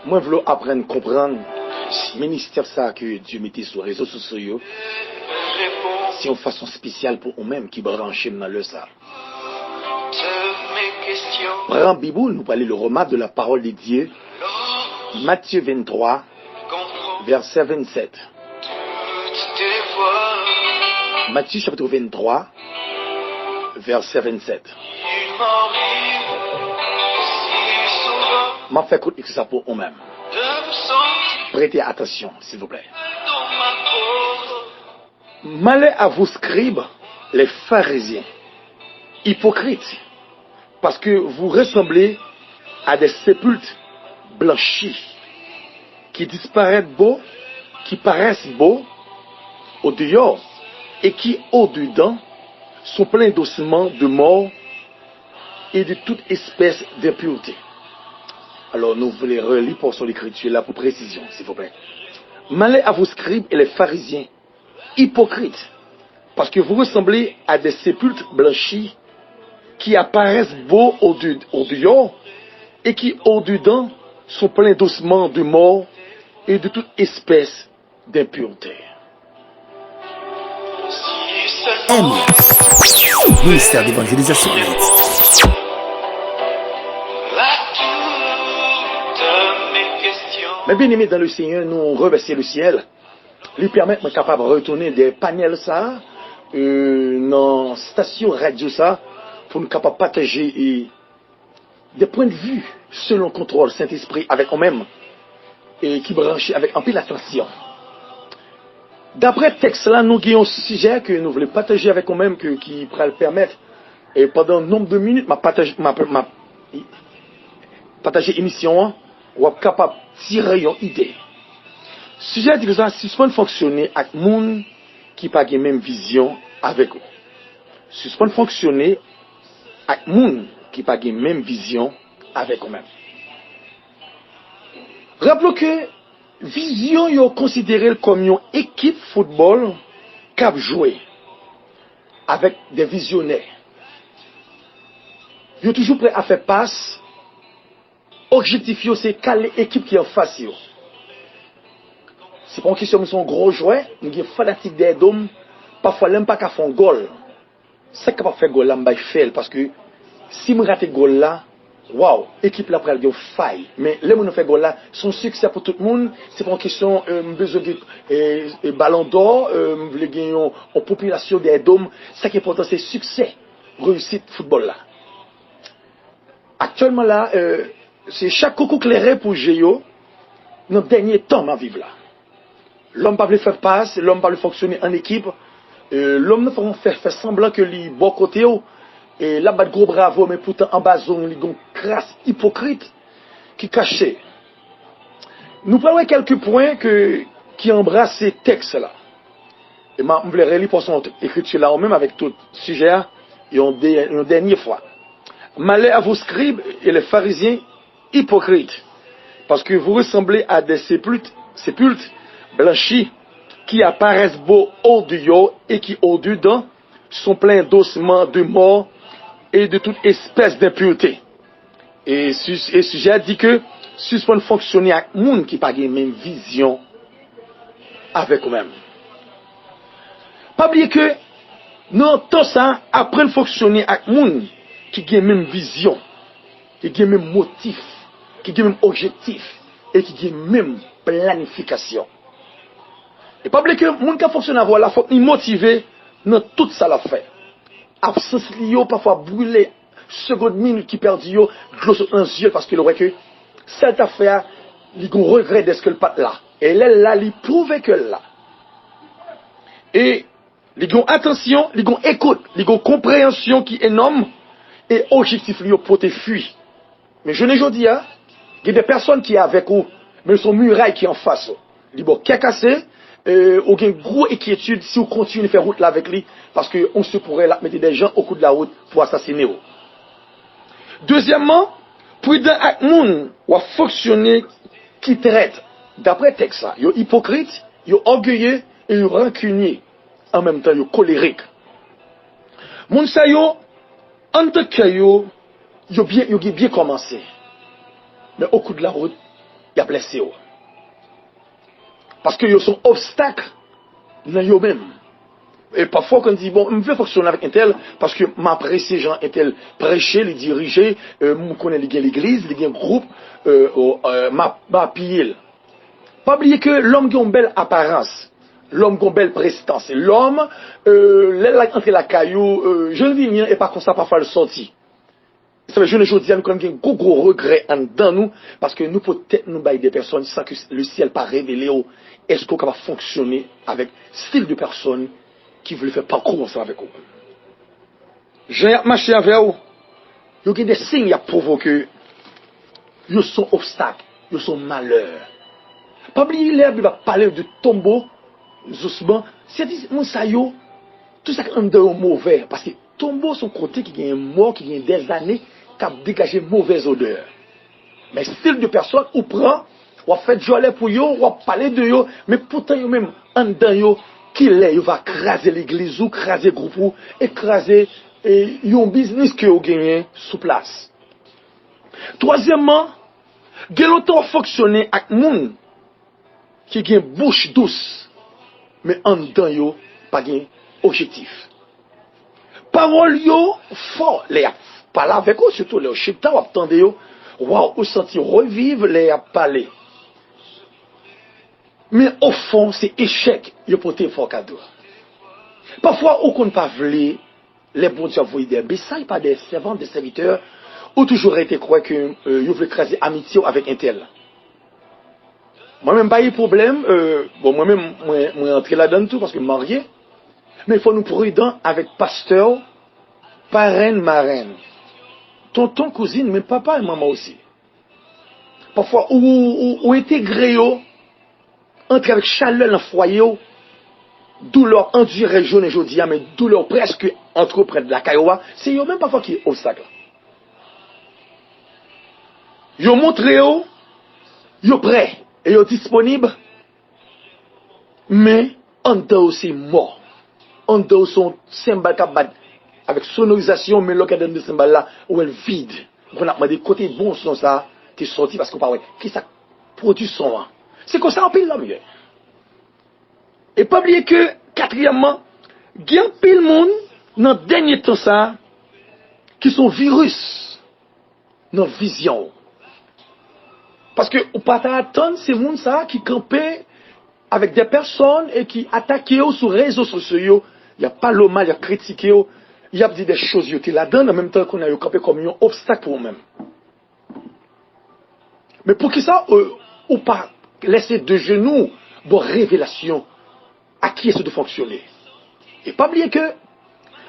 Moi, je veux apprendre à comprendre le ministère ça que Dieu mettait sur les réseaux sociaux. C'est une façon spéciale pour nous-mêmes qui branchent dans le ça. Prends Bible, nous parlons le roman de la parole de Dieu. Matthieu 23, verset 27. Matthieu chapitre 23, verset 27. M'a fait écouter ça pour nous-mêmes. Prêtez attention, s'il vous plaît. Malheur à vous scribes, les pharisiens, hypocrites, parce que vous ressemblez à des sépulcres blanchis, qui disparaissent beaux, qui paraissent beaux au dehors, et qui au dedans sont pleins d'ossements de mort et de toute espèce d'impureté. Alors nous voulons relire pour son écriture là pour précision, s'il vous plaît. Malheur à vos scribes et les pharisiens, hypocrites, parce que vous ressemblez à des sépulcres blanchis qui apparaissent beaux au dehors et qui au dedans sont pleins d'ossements de mort et de toute espèce d'impureté. MS, ministère d'évangélisation. Mais bien aimé dans le Seigneur, nous remercions le ciel, lui permettre de capable de retourner des panels ça, dans station radio ça, pour nous capable de partager des points de vue selon contrôle Saint-Esprit avec nous-mêmes et qui branchent avec un peu l'attention. D'après le texte là, nous avons un sujet que nous voulons partager avec nous-mêmes qui pourrait le permettre. Et pendant un nombre de minutes, partager l'émission, on est capable de tirer une idée. Sujet dit que ça suspend fonctionner avec les gens qui n'ont pas la même vision avec vous. Suspend fonctionner avec les gens qui n'ont pas la même vision avec vous-même. Rappelons que vision est considérée comme une équipe football qui a joué avec des visionnaires. Ils sont toujours prêts à faire passe. Objectif, c'est quelle équipe qui est en face. C'est pas une question de son gros joueur, nous sommes fanatiques des dômes, parfois l'un pas qu'à faire un goal. C'est capable de faire goal là, je fais parce que si je rate goal là, waouh, l'équipe là après elle a faille. Mais les gens qui fait goal là, son succès pour tout le monde, c'est pas une question besoin de ballon d'or, voulez gagner en population des dômes, ce qui est important c'est succès, réussite football là. Actuellement là, c'est chaque coucou clairé pour Géo dans le dernier temps ma vie là. L'homme pas veut faire passe, l'homme pas veut fonctionner en équipe, l'homme ne faut faire semblant que lui bon côté et là bas gros bravo mais pourtant en bas zone li gon crasse hypocrite qui cachait. Nous parlons quelques points qui embrassent ces textes là. Et moi je voulais relire pour son écriture là même avec tout sujet une dernière fois. Malheur à vos scribes et les pharisiens hypocrites, parce que vous ressemblez à des sépulcres blanchis qui apparaissent beaux au dehors et qui au dedans sont pleins d'ossements de mort et de toute espèce d'impureté. Et sujet dit que suspend fonctionner avec les gens qui n'ont pas la même vision avec eux-mêmes. Pas oublier que nous tout ça après fonctionner avec les gens qui ont la même vision, qui ont le même motif, qui ont le même objectif et qui ont la même planification. Et pas oublier que les gens qui fonctionnent avec la faut nous motiver dans tout ça la fait. Absence liée parfois brûler seconde minute qui perdu yo gloss dans les yeux parce qu'il aurait que cette affaire il gon regret de ce que le pas là. Et là il prouve que là. Et il gon attention, il gon écoute, il gon compréhension qui est énorme et objectif lui pour te fuir. Mais je ne dis pas, il y a des personnes qui sont avec vous, mais son muraille qui est en face. Il bon qui a cassé, ou une grosse inquiétude si on continue de faire route là avec lui, parce qu'on se pourrait là mettre des gens au coup de la route pour assassiner. Deuxièmement, prudent avec moun ou à fonctionner qui traite, d'après texte ça, yo hypocrite, yo orgueilleux et yo rancunier, en même temps yo colérique. Moun sa yo, entre que yo Ils ont bien commencé. Mais au coup de la route, il y a blessé. Parce que ils sont obstacles dans eux-mêmes. Et parfois, quand on dit, bon, je veux fonctionner avec un tel, parce que m'apprécie gens un tel prêcher, les diriger, je connais l'église, les groupe, m'a pillé. Pas oublier que l'homme qui a une belle apparence, l'homme qui a une belle prestance, l'homme, entre la caillou, je ne vis rien et pas comme ça, parfois le sorti. Ça veut dire, je dis, nous avons un gros regret en dedans nous, parce que nous peut-être nous bailler des personnes sans que le ciel pas révélé, est-ce qu'on va fonctionner avec style de personnes qui veulent faire parcours ensemble avec vous. J'ai marché avec vous, il y a des signes à provoquer, ils sont obstacles, ils sont malheurs. Pas oublier l'herbe, il va parler de tombeau, doucement, c'est mon saillot, tout ça qui est mauvais, parce que tombeau son côté qui est mort, qui a des années, qui a dégagé mauvaise odeur. Mais style de personne, ou prend, ou fait joler pour eux, ou parler de eux, mais pourtant eux même en dedans qu'il est, il va craser l'église ou craser le groupe ou écraser un business que vous gagnez sous place. Troisièmement, il y a longtemps fonctionner avec moun qui a une bouche douce, mais en dedans yo pas un objectif. Parole yo fort, les parler avec eux, surtout les chipta ou attendez yo, waouh, ou sentir revivre les parler. Mais au fond, c'est échec, il porter fort cadeau. Parfois, on ne pas voulu les bons dieux envoyer des messages par des servants, des serviteurs, ou toujours été croire que vous voulez écraser amitié avec un tel. Moi-même, pas eu de problème, bon, moi-même, moi, entré là-dedans tout parce que je suis marié, mais il faut nous prudents avec pasteur, parraine, marraine, tonton, cousine, mais papa et maman aussi. Parfois, ou intégrer entre avec chaleur dans le foyer, douleur endurée jaune et jeudi, mais douleur presque entre près de la cailloua, c'est eux même parfois qui est obstacle. Ils montrent eux, ils sont prêts et ils sont disponibles, mais en dedans aussi mort. En dedans son cymbale avec sonorisation, mais l'occasion de cymbale là, où elle vide. On a demandé côté bon son ça, t'es sorti parce qu'on parle, qui ça produit son. C'est comme ça en pile l'homme. Et pas oublier que, quatrièmement, il y a un pile monde, dans le dernier temps ça, qui sont virus, dans la vision. Parce que, ou pas attendre, c'est monde ça, qui campait avec des personnes et qui attaquaient sur les réseaux sociaux. Il n'y a pas le mal, il y a critiqué, il y a dit des choses, il y a là-dedans, en même temps qu'on a campé comme un obstacle pour eux-mêmes. Mais pour qui ça, ou pas laisser de genoux, bon révélation, à qui est-ce de fonctionner. Et pas oublier que,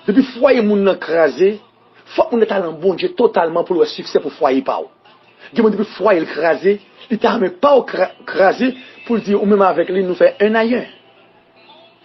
depuis foyer moun nan crasé, faut qu'on ait un bon Dieu totalement pour le succès pour foyer pas. Depuis foyer crasé, il t'a même pas crasé pour dire, ou même avec lui, nous fait un à un.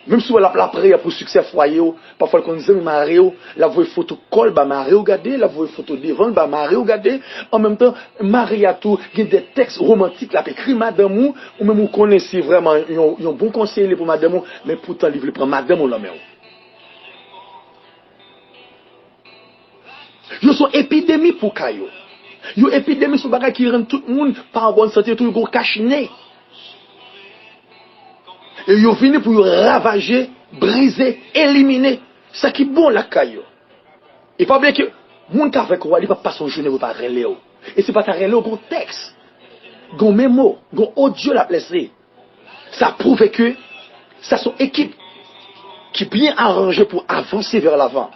Même si on a la prière pour succès foyer, parfois qu'on dit, Marie, la voix photo col, bah Marie, regardez, la voix photo devant, bah Marie, regardez. En même temps, Marie a tout, il y a des textes romantiques, là, écrit madame, ou même vous connaissez vraiment, un bon conseiller pour madame, mais pourtant, il veut prendre madame, là, mais. Ils sont épidémie pour Kayo. Ils sont épidémie sur bagage qui rend tout le monde pas en bonne santé, tout le monde cachiné. Et ils ont fini pour ravager, briser, éliminer ce qui est bon la caillou. Il faut bien que mon cas avec quoi, il va pas son journée pour pas relais. Et c'est pas ta relais au texte, gon mémo, gon audio la placé. Ça prouve que ça son équipe qui est bien arrangée pour avancer vers l'avant.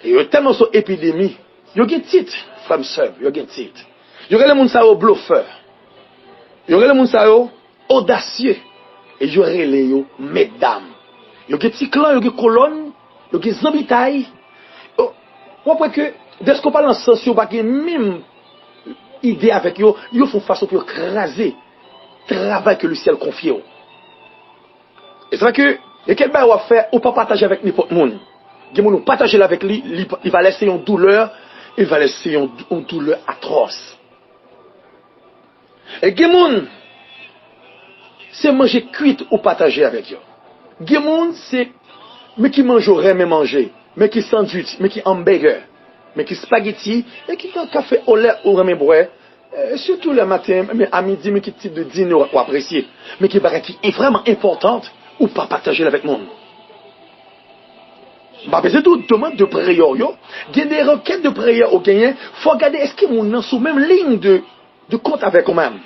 Et il y a tellement son épidémie, il y a un titre, femme sœur, il y a un titre. Il y aurait le monde ça au bluffeur. Il y aurait le monde ça audacieux. Et il y aurait les mesdames. Il y a des petits clans, il y a des colonnes, il y a des zambitailles. Vous voyez que, dès qu'on parle en sens, il n'y a pas même idée avec eux, ils font façon pour écraser le travail que le ciel confie. Et c'est vrai que, et quel bail on va faire, on ne peut pas partager avec n'importe qui. Il va partager avec lui, il va laisser une douleur, il va laisser une douleur atroce. Et Gemoun, c'est manger cuite ou partager avec eux. Gemoun, c'est, mais qui mange aurait mais manger. mais qui sandwich, mais qui hamburger, mais qui spaghetti, et qui un café au lait ou remet boire, surtout le matin, mais à midi, mais qui type de dîner ou apprécier, mais qui est vraiment importante, ou pas partager avec le monde. Bah, c'est tout demande de prière, yo. Il y a des requêtes de prière au Kenya. Faut regarder est-ce qu'ils sont sous même ligne de compte avec eux-mêmes.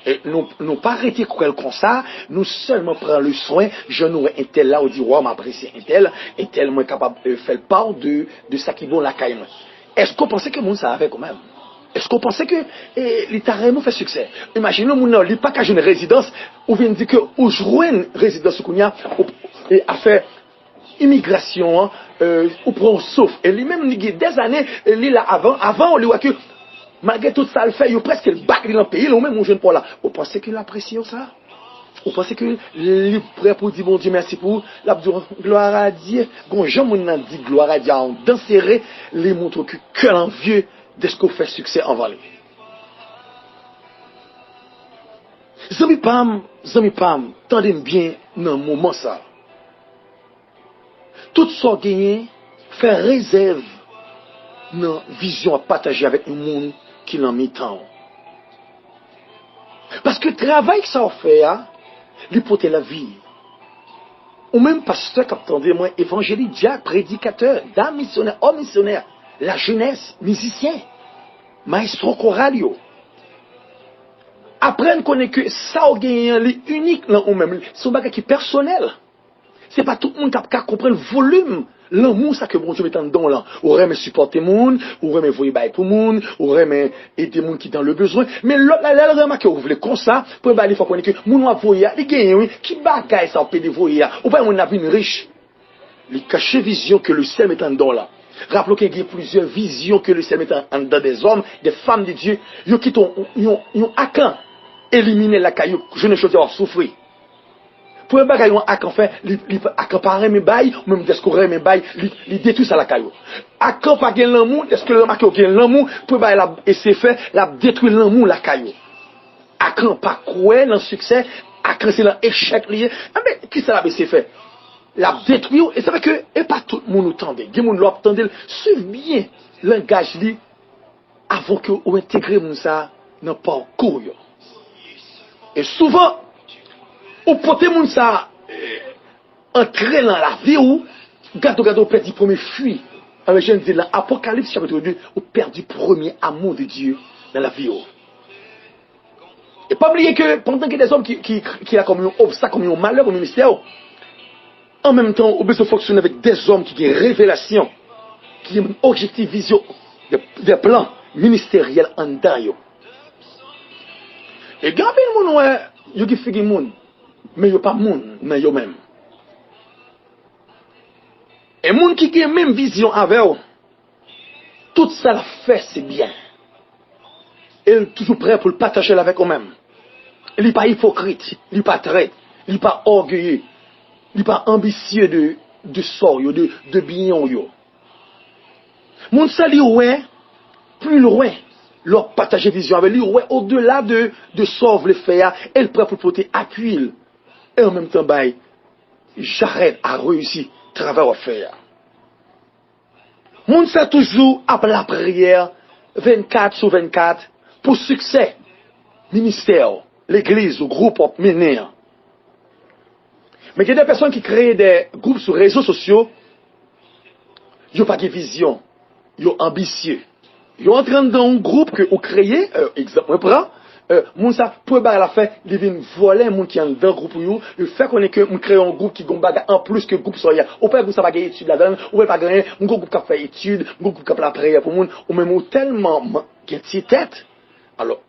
Et nous pas arrêter comme ça, nous seulement prendre le soin, je nous un tel là, on dit, ouais, m'apprécie un tel, moi capable de faire part de ça qui est bon la caille. Est-ce qu'on pensait que monde ça avait quand même? Est-ce qu'on pensait que l'État réellement fait succès? Imaginez, nous n'avons pas qu'à une résidence, ou vient dire que, ou jouer une résidence qu'on y a, et à faire immigration, ou prend sauf. Et lui-même, il y a des années, il là avant, on lui voit que, malgré tout ça, il fait, il presque le bac dans le pays, ou même mon jeune Paul là. Vous pensez qu'il apprécie ça? Vous pensez qu'il est prêt pour dire bon Dieu merci pour la gloire à Dieu? Quand Jean-Mon dit gloire à Dieu, on danserait les montres que l'envieux de ce qu'on fait succès en vallée. Zami Pam, tendez bien dans le moment ça. Tout ça gagné, faire réserve dans vision à partager avec le monde qui l'en met tant. Parce que le travail que ça fait, il porter la vie. Ou même pasteur qui attendait moi, évangélique, diacre, prédicateur, dame missionnaire, homme missionnaire, la jeunesse, musicien, maestro choral. Apprendre qu'on est que ça a gagné l'unique dans eux-mêmes. C'est un bagage qui est personnel. C'est pas tout le monde qui a compris le volume, l'amour ça que bon Dieu met en dedans là. Ou aime supporter monde, ou aime voyer bail pour monde, ou aime aider monde qui dans le besoin. Mais l'autre là, remarque que vous voulez comme ça, pour bail il faut connaître que monde va voyer, il gagne oui, qui bagaille ça peut de voyer. Ou pas on a vu une riche. Les cacher vision que le ciel met en dedans là. Rappelons qu'il y a plusieurs visions que le ciel met en dedans des hommes, des femmes de Dieu, yo qui ont accan éliminer la caillou, je ne chose à souffrir. Pour un bagage à fait, il accaparer mes bails, même descourir mes bails, il détruit ça la caillou. Accam pas gain l'amour, est-ce que le marqué gain l'amour, pour bail et c'est fait, la détruit l'amour la caillou. Accam pas croire dans succès, accam c'est l'échec lié. Ah mais qui ça la c'est fait? La détruit et c'est vrai que et pas tout le monde entendait. Des monde l'entendait, suivre bien langage li avant que ou intégrer mon ça dans parcours. Et souvent ou porter moun ça entrer dans la vie ou gado perdu premier fuit. Alors je dis dans Apocalypse chapitre 2, ou perdu premier amour de Dieu dans la vie. Et pas oublier que pendant que des hommes qui a comme un obstacle, comme un malheur au ministère, en même temps, on besoin de fonctionner avec des hommes qui ont une révélation, qui ont un objectif, vision, des plans ministériels en dedans. Et quand il y a des gens qui font des gens, mais il n'y a pas de monde dans eux-mêmes. Et les gens qui ont la même vision avec eux, tout ça la fait, c'est bien. Et ils sont toujours prêts pour le partager avec eux-mêmes. Il n'est pas hypocrite, il n'est pas traite, il n'est pas orgueilleux, il n'est pas ambitieux de sort, de bien. Mon sali ouais, plus loin, leur partager vision avec lui, ouais, au-delà de sauver le faire, elle prêt pour porter appui. Et en même temps, j'arrête à réussir le travail à faire. Mon sait toujours après la prière, 24/24, pour succès, ministère, l'église, le groupe mené. Mais il y a des personnes qui créent des groupes sur les réseaux sociaux, ils n'ont pas de vision, ils sont ambitieux. Ils entrent dans un groupe que vous créez, exemple, moun ça pour la fait ils viennent voler moun qui en dans groupe yo le fait qu'on est que on crée un groupe qui gon baga en plus que groupe soya ou pas ça va gagner étude là-dedans ou pas gagner un groupe qui fait étude un groupe qui la prière pour moun ou même tellement qui tête alors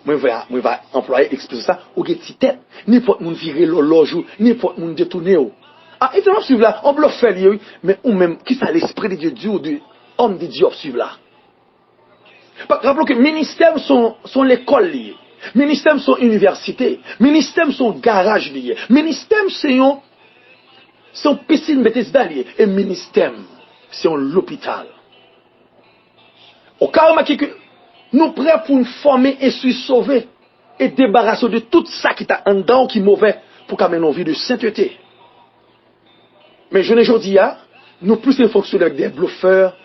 moi va employer expliquer ça ou qui tête n'importe moun virer l'horloge n'importe moun détourner ah et on suivre là on bloque faire lui mais ou même qui ça l'esprit de Dieu ou de homme de Dieu suivre là. Rappelons que ministères sont l'école liée. Ministères sont université. Ministères sont garage lié. Ministères sont piscine Bethesda lié. Et ministères c'est l'hôpital. Au cas où nous prêts pour nous former et se sauver et débarrasser de tout ça qui t'a en dedans qui est mauvais pour qu'amener une vie de sainteté. Mais je ne dis pas, nous plus fonctionner avec des bluffeurs,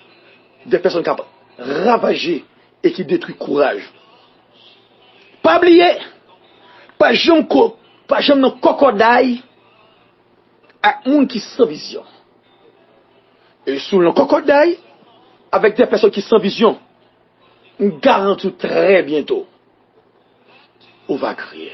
des personnes capables de ravager et qui détruisent courage. Pas oublier, pas jamais non cocodaille à monde qui sans vision. Et sous le cocodaille, avec des personnes qui sans vision, on garantit très bientôt, on va crier.